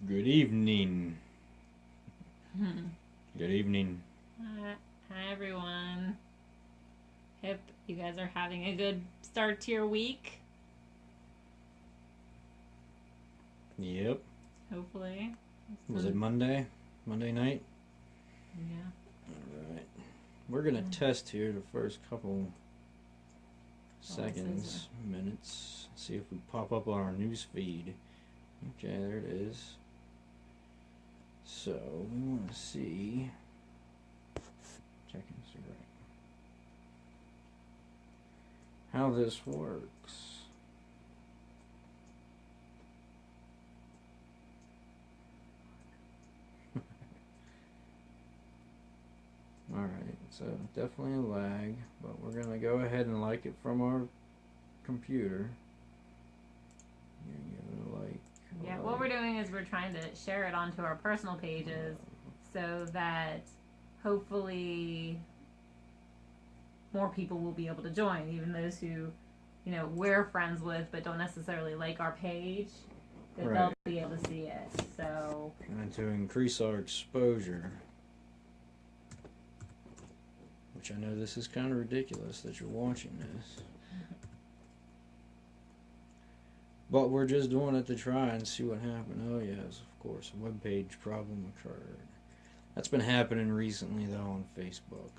Good evening. Good evening. Hi everyone. Hope you guys are having a good start to your week. Yep. Hopefully. Was it Monday? Monday night? Yeah. Alright. We're going to test here the first couple seconds, minutes. See if we pop up on our news feed. Okay, there it is. So, we want to see. Check Instagram. How this works. Alright, so definitely a lag, but we're going to go ahead and like it from our computer. Yeah, what we're doing is we're trying to share it onto our personal pages so that hopefully more people will be able to join, even those who, we're friends with but don't necessarily like our page, that they'll be able to see it. So trying to increase our exposure. Which I know this is kind of ridiculous that you're watching this. But we're just doing it to try and see what happened. Oh yes, of course, a web page problem occurred. That's been happening recently though on Facebook.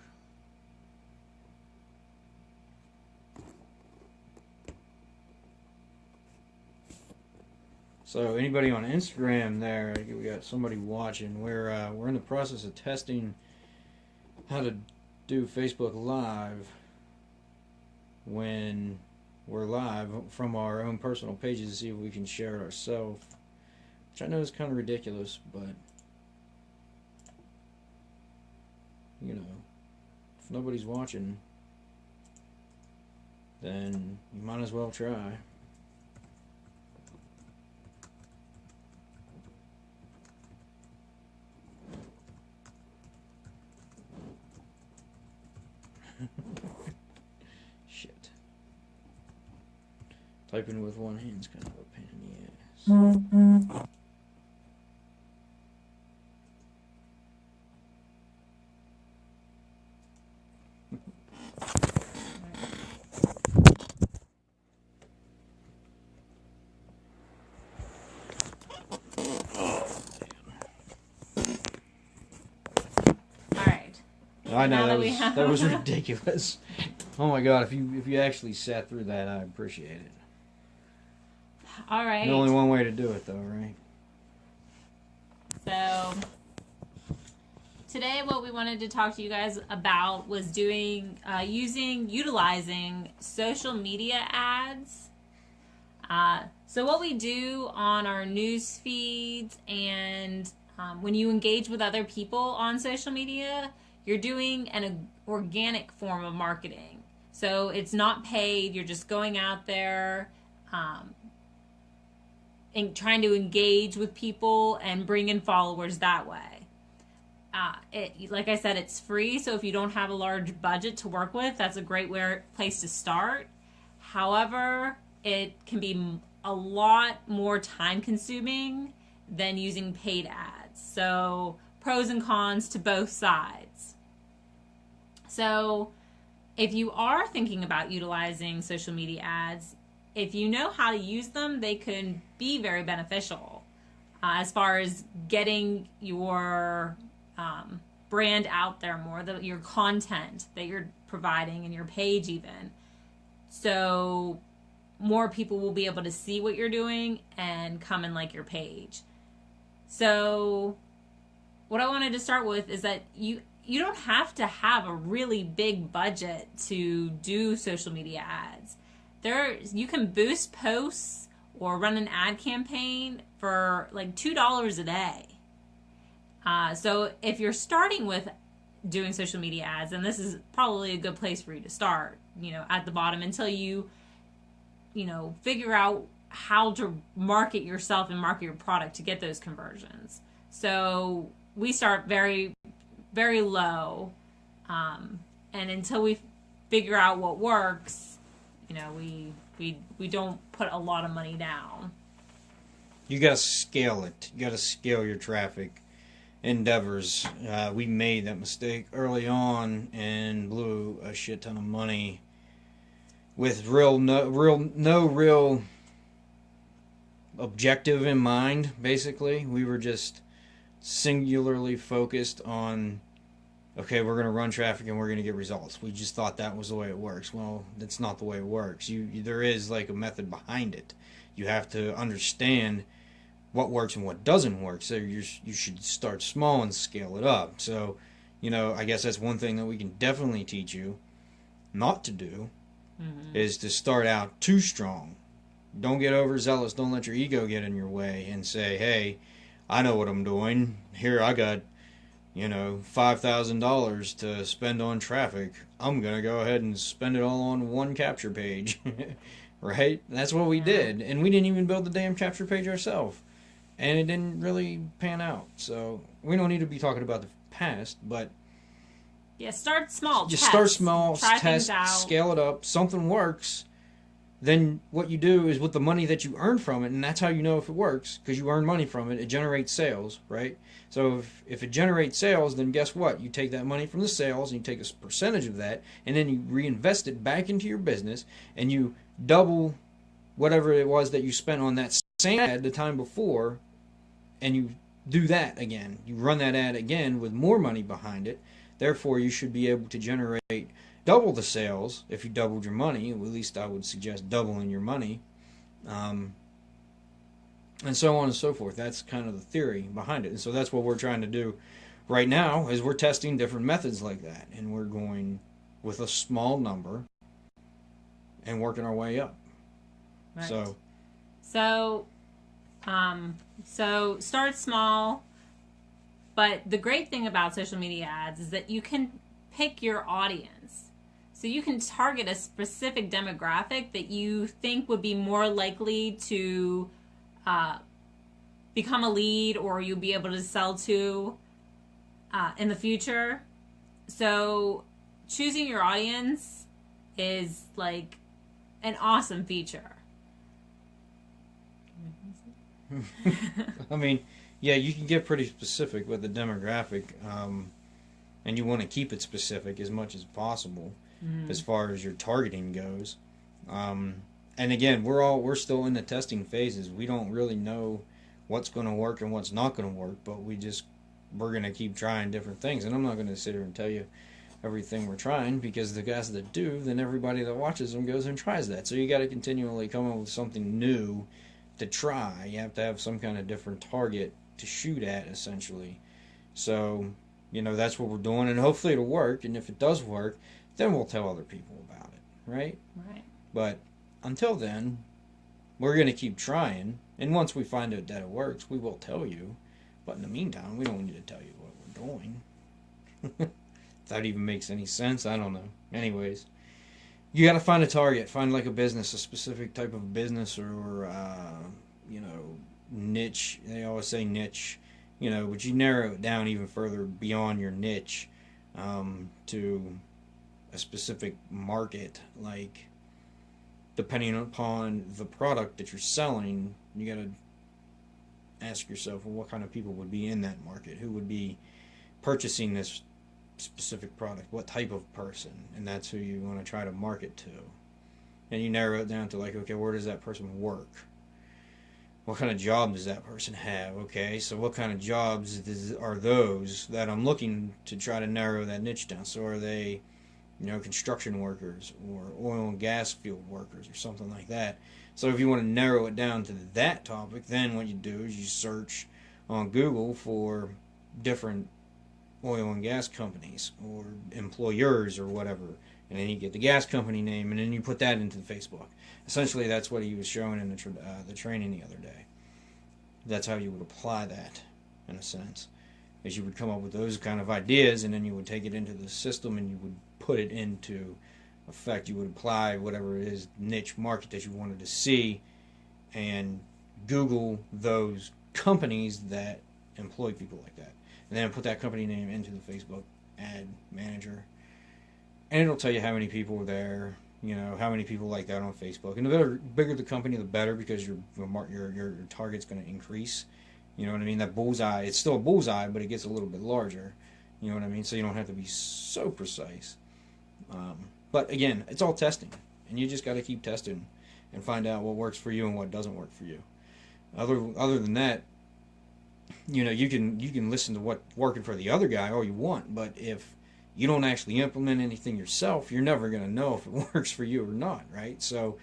So anybody on Instagram there, we got somebody watching. We're in the process of testing how to do Facebook Live when we're live from our own personal pages to see if we can share it ourselves. Which I know is kind of ridiculous, but if nobody's watching, then you might as well try. Shit. Typing with one hand's kind of a pain in the ass. I know that was ridiculous. Oh my god! If you actually sat through that, I appreciate it. All right. There's only one way to do it, though, right? So today, what we wanted to talk to you guys about was utilizing social media ads. So what we do on our news feeds and when you engage with other people on social media, you're doing an organic form of marketing. So it's not paid. You're just going out there and trying to engage with people and bring in followers that way. Like I said, it's free. So if you don't have a large budget to work with, that's a great place to start. However, it can be a lot more time consuming than using paid ads. So pros and cons to both sides. So if you are thinking about utilizing social media ads, if you know how to use them, they can be very beneficial as far as getting your brand out there more, your content that you're providing and your page even. So more people will be able to see what you're doing and come and like your page. So what I wanted to start with is that you don't have to have a really big budget to do social media ads. You can boost posts or run an ad campaign for like $2 a day. So if you're starting with doing social media ads, then this is probably a good place for you to start, at the bottom until you figure out how to market yourself and market your product to get those conversions. So we start very, very low. And until we figure out what works, we don't put a lot of money down. You got to scale it. You got to scale your traffic endeavors. We made that mistake early on and blew a shit ton of money with no real objective in mind. Basically, we were just singularly focused on, okay, we're going to run traffic and we're going to get results. We just thought that was the way it works. Well, that's not the way it works. There is like a method behind it. You have to understand what works and what doesn't work. So you should start small and scale it up. So, I guess that's one thing that we can definitely teach you not to do, is to start out too strong. Don't get overzealous. Don't let your ego get in your way and say, hey, I know what I'm doing. Here, I got, $5,000 to spend on traffic. I'm going to go ahead and spend it all on one capture page. Right? That's what we did. And we didn't even build the damn capture page ourselves. And it didn't really pan out. So we don't need to be talking about the past, but yeah, start small. Just start small, test, scale it up. Something works. Then what you do is with the money that you earn from it, and that's how you know if it works, because you earn money from it, it generates sales, right? So if it generates sales, then guess what? You take that money from the sales, and you take a percentage of that, and then you reinvest it back into your business, and you double whatever it was that you spent on that same ad the time before, and you do that again. You run that ad again with more money behind it. Therefore, you should be able to generate double the sales if you doubled your money. At least I would suggest doubling your money. And so on and so forth. That's kind of the theory behind it. And so that's what we're trying to do right now, is we're testing different methods like that. And we're going with a small number and working our way up. Right. So start small. But the great thing about social media ads is that you can pick your audience. So you can target a specific demographic that you think would be more likely to become a lead, or you'll be able to sell to in the future. So choosing your audience is like an awesome feature. I mean, yeah, you can get pretty specific with the demographic, and you want to keep it specific as much as possible as far as your targeting goes. And again, we're still in the testing phases. We don't really know what's going to work and what's not going to work, but we're going to keep trying different things. And I'm not going to sit here and tell you everything we're trying, because the guys that do, then everybody that watches them goes and tries that. So you got to continually come up with something new to try. You have to have some kind of different target to shoot at, essentially. So, that's what we're doing, and hopefully it'll work. And if it does work, then we'll tell other people about it, right? Right. But until then, we're going to keep trying, and once we find out that it works, we will tell you. But in the meantime, we don't need to tell you what we're doing. If that even makes any sense, I don't know. Anyways, you got to find a target. Find like a business, a specific type of business, or niche. They always say niche, but you narrow it down even further beyond your niche to a specific market. Like, depending upon the product that you're selling, you got to ask yourself, well, what kind of people would be in that market? Who would be purchasing this specific product? What type of person? And that's who you want to try to market to. And you narrow it down to like, okay, where does that person work? What kind of job does that person have? Okay, so what kind of jobs are those that I'm looking to try to narrow that niche down? So are they, construction workers or oil and gas field workers or something like that? So if you want to narrow it down to that topic, then what you do is you search on Google for different oil and gas companies or employers or whatever, and then you get the gas company name, and then you put that into Facebook. Essentially, that's what he was showing in the training the other day. That's how you would apply that, in a sense, is you would come up with those kind of ideas, and then you would take it into the system, and you would put it into effect. You would apply whatever it is, niche market that you wanted to see, and Google those companies that employ people like that, and then put that company name into the Facebook ad manager, and it'll tell you how many people are there, You know, how many people like that on Facebook? And the bigger the company, the better, because your target's going to increase. You know what I mean? That bullseye, it's still a bullseye, but it gets a little bit larger. You know what I mean? So you don't have to be so precise. But again, it's all testing, and you just got to keep testing and find out what works for you and what doesn't work for you. Other than that, you know, you can listen to what's working for the other guy all you want, but if you don't actually implement anything yourself, you're never going to know if it works for you or not, right? So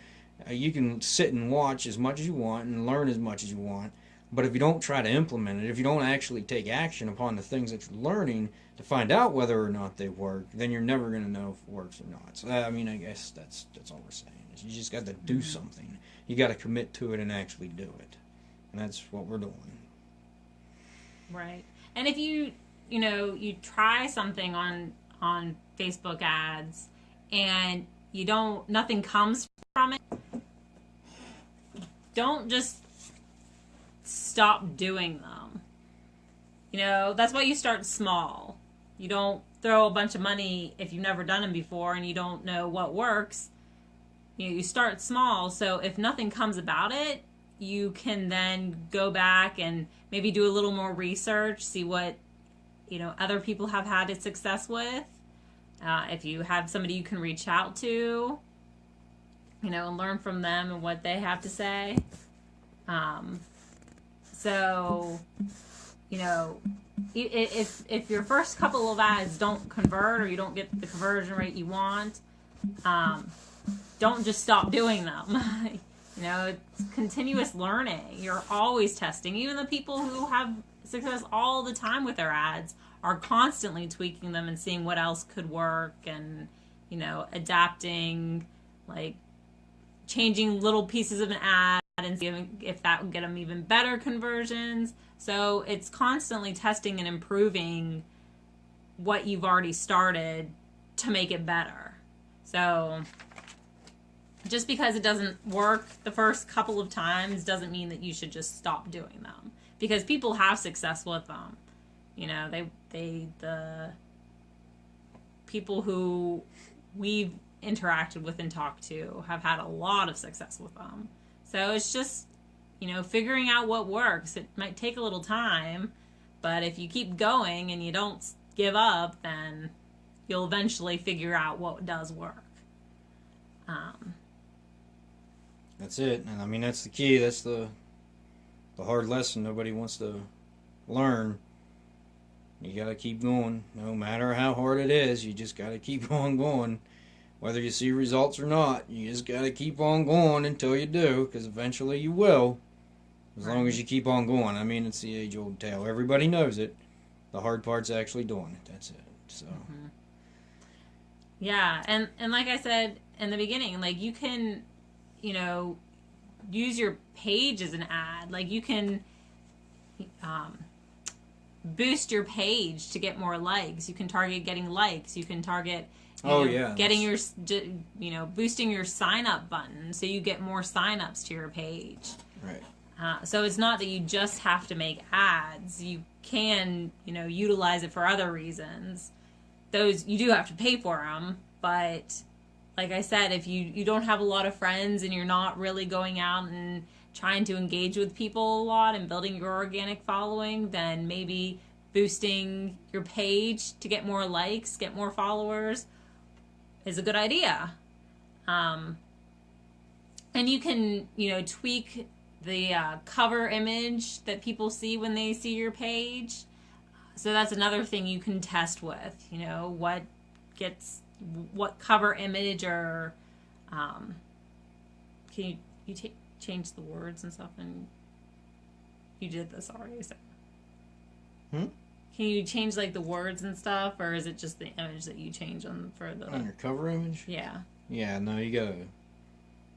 you can sit and watch as much as you want and learn as much as you want, but if you don't try to implement it, if you don't actually take action upon the things that you're learning to find out whether or not they work, then you're never going to know if it works or not. So I mean, I guess that's all we're saying. Is you just got to do something. You got to commit to it and actually do it, and that's what we're doing. Right. And if you try something on Facebook ads and nothing comes from it, don't just stop doing them. You know, that's why you start small. You don't throw a bunch of money if you've never done them before and you don't know what works. You start small, so if nothing comes about it, you can then go back and maybe do a little more research, see what other people have had success with. If you have somebody you can reach out to, and learn from them and what they have to say. So, if your first couple of ads don't convert or you don't get the conversion rate you want, don't just stop doing them. It's continuous learning. You're always testing. Even the people who have success all the time with their ads are constantly tweaking them and seeing what else could work and, adapting, like changing little pieces of an ad and seeing if that would get them even better conversions. So it's constantly testing and improving what you've already started to make it better. So just because it doesn't work the first couple of times doesn't mean that you should just stop doing them, because people have success with them. The people who we've interacted with and talked to have had a lot of success with them. So it's just, figuring out what works. It might take a little time, but if you keep going and you don't give up, then you'll eventually figure out what does work. That's it. And I mean, that's the key. That's the hard lesson nobody wants to learn. You got to keep going. No matter how hard it is, you just got to keep on going. Whether you see results or not, you just got to keep on going until you do, because eventually you will. As long as you keep on going. I mean, it's the age-old tale. Everybody knows it. The hard part's actually doing it. That's it. So. Mm-hmm. Yeah, and like I said in the beginning, like you can, use your page as an ad. Like you can boost your page to get more likes. You can target getting likes. You can target getting your, boosting your sign up button so you get more sign ups to your page. Right. So it's not that you just have to make ads. You can, utilize it for other reasons. Those, you do have to pay for them, but like I said, if you don't have a lot of friends and you're not really going out and trying to engage with people a lot and building your organic following, then maybe boosting your page to get more likes, get more followers is a good idea. And you can, tweak the cover image that people see when they see your page. So that's another thing you can test with, what cover image, or can you change the words and stuff? And you did this already, so. Can you change like the words and stuff, or is it just the image that you change on your cover image? Yeah. Yeah, no, you gotta.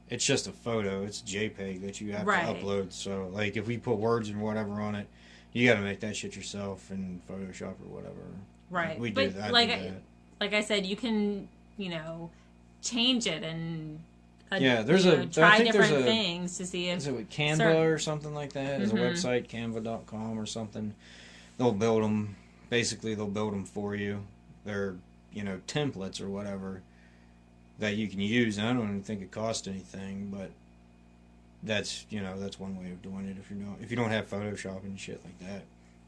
It's just a photo. It's a JPEG that you have to upload. So, like, if we put words and whatever on it, you got to make that shit yourself in Photoshop or whatever. Right. We do that. Like I said, you can, change it and try different things to see if. Is it with Canva or something like that? Is a website canva.com or something? They'll build them. Basically, they'll build them for you. They're templates or whatever. that you can use. And I don't even think it costs anything, but that's that's one way of doing it. If you don't have Photoshop and shit like that,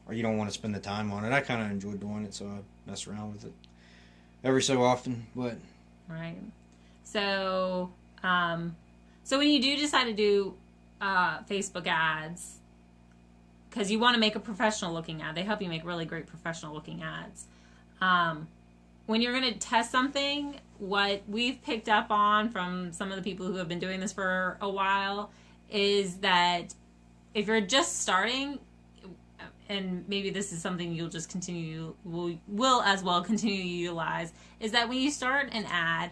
or you don't want to spend the time on it. I kind of enjoy doing it, so I mess around with it every so often. But right. So so when you do decide to do Facebook ads, because you want to make a professional looking ad, they help you make really great professional looking ads. When you're going to test something, what we've picked up on from some of the people who have been doing this for a while is that if you're just starting, and maybe this is something you'll just will as well continue to utilize, is that when you start an ad,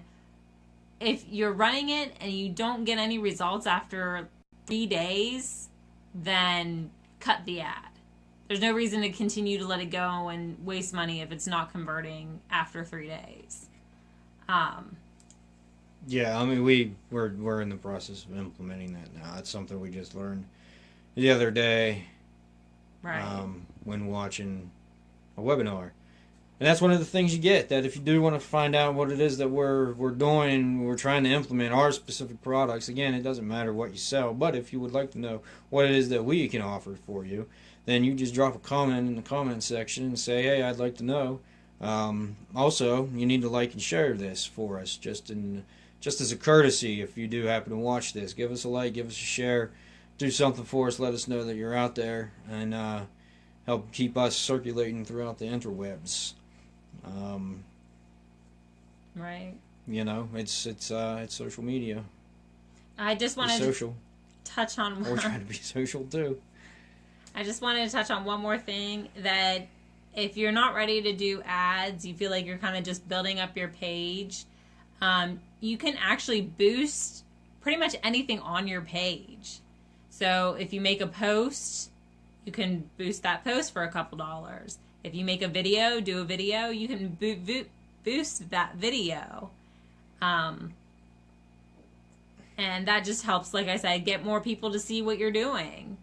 if you're running it and you don't get any results after 3 days, then cut the ad. There's no reason to continue to let it go and waste money if it's not converting after 3 days. Yeah, I mean we're in the process of implementing that now. It's something we just learned the other day, right? When watching a webinar, and that's one of the things you get. That if you do want to find out what it is that we're doing, we're trying to implement our specific products. Again, it doesn't matter what you sell, but if you would like to know what it is that we can offer for you, then you just drop a comment in the comment section and say, hey, I'd like to know. Also, you need to like and share this for us, just as a courtesy. If you do happen to watch this, give us a like, give us a share, do something for us, let us know that you're out there, and help keep us circulating throughout the interwebs. Right. It's social media. I just wanted to touch on We're trying to be social too. I just wanted to touch on one more thing, that if you're not ready to do ads, you feel like you're kind of just building up your page, you can actually boost pretty much anything on your page. So if you make a post, you can boost that post for a couple dollars. If you make a video, do a video, you can boost that video. And that just helps, like I said, get more people to see what you're doing.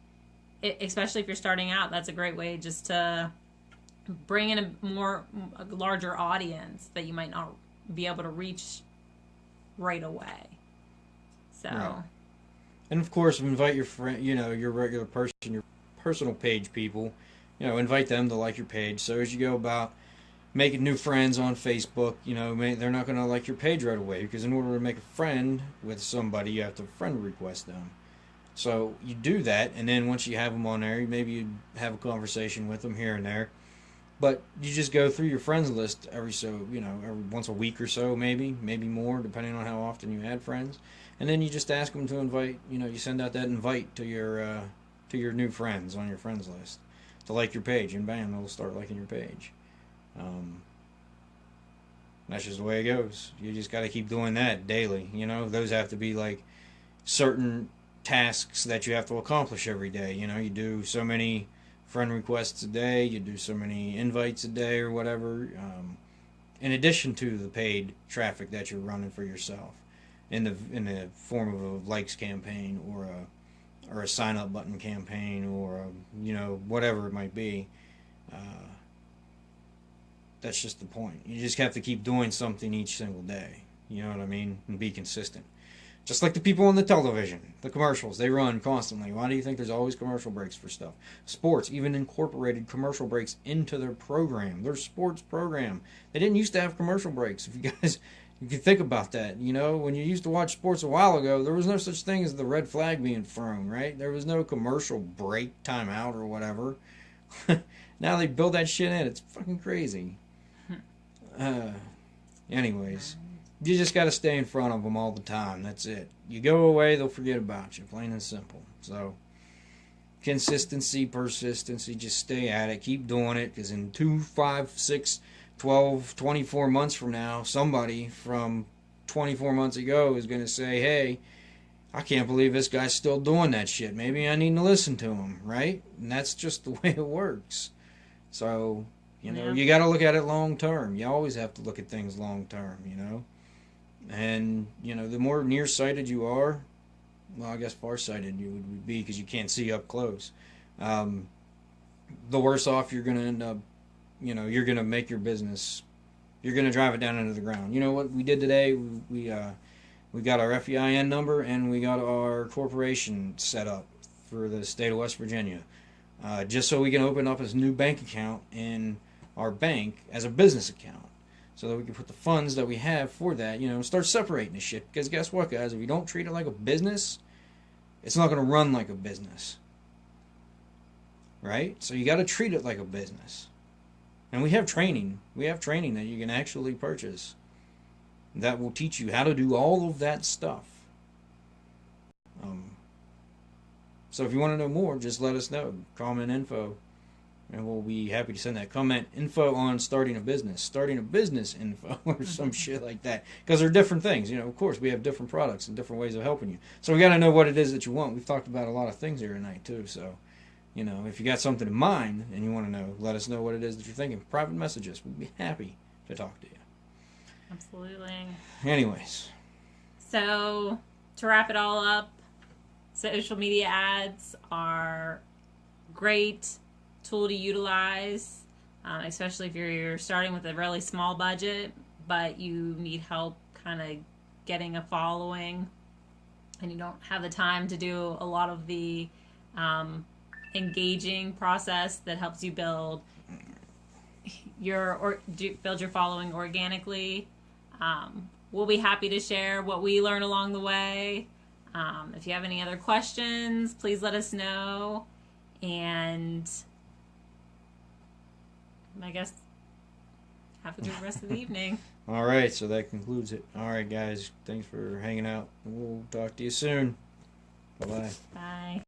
Especially if you're starting out, that's a great way just to bring in a larger audience that you might not be able to reach right away. So, right. And of course, invite your friend, your regular person, your personal page people, invite them to like your page. So as you go about making new friends on Facebook, they're not going to like your page right away, because in order to make a friend with somebody, you have to friend request them. So you do that, and then once you have them on there, maybe you have a conversation with them here and there. But you just go through your friends list every once a week or so, maybe more, depending on how often you add friends. And then you just ask them to invite, you send out that invite to your new friends on your friends list to like your page, and bam, they'll start liking your page. That's just the way it goes. You just got to keep doing that daily. Those have to be like certain tasks that you have to accomplish every day. You do so many friend requests a day, you do so many invites a day or whatever, in addition to the paid traffic that you're running for yourself in the form of a likes campaign or a sign up button campaign, or whatever it might be. That's just the point. You just have to keep doing something each single day, you know what I mean, and be consistent. Just like the people on the television, the commercials, they run constantly. Why do you think there's always commercial breaks for stuff? Sports even incorporated commercial breaks into their program, their sports program. They didn't used to have commercial breaks. If you can think about that, when you used to watch sports a while ago, there was no such thing as the red flag being thrown, right? There was no commercial break, timeout, or whatever. Now they build that shit in. It's fucking crazy. Anyways. You just got to stay in front of them all the time. That's it. You go away, they'll forget about you. Plain and simple. So, consistency, persistency, just stay at it. Keep doing it, because in 2, 5, 6, 12, 24 months from now, somebody from 24 months ago is going to say, hey, I can't believe this guy's still doing that shit. Maybe I need to listen to him, right? And that's just the way it works. So, you got to look at it long term. You always have to look at things long term, And, the more nearsighted you are, well, I guess farsighted you would be, because you can't see up close. The worse off you're going to end up, you're going to make your business You're going to drive it down into the ground. You know what we did today? We got our FEIN number and we got our corporation set up for the state of West Virginia, just so we can open up a new bank account in our bank as a business account, so that we can put the funds that we have for that, start separating the shit. Because guess what, guys? If you don't treat it like a business, it's not going to run like a business. Right? So you got to treat it like a business. And we have training. We have training that you can actually purchase that will teach you how to do all of that stuff. So if you want to know more, just let us know. Comment info, and we'll be happy to send that. Comment info on starting a business info, or some shit like that. Because they're different things. Of course, we have different products and different ways of helping you. So we got to know what it is that you want. We've talked about a lot of things here tonight, too. So, if you got something in mind and you want to know, let us know what it is that you're thinking. Private messages. We'd be happy to talk to you. Absolutely. Anyways. So, to wrap it all up, social media ads are great tool to utilize, especially if you're starting with a really small budget, but you need help kind of getting a following, and you don't have the time to do a lot of the engaging process that helps you build your following organically. We'll be happy to share what we learn along the way. If you have any other questions, please let us know. And I guess have a good rest of the evening. All right, so that concludes it. All right, guys, thanks for hanging out. We'll talk to you soon. Bye-bye. Bye.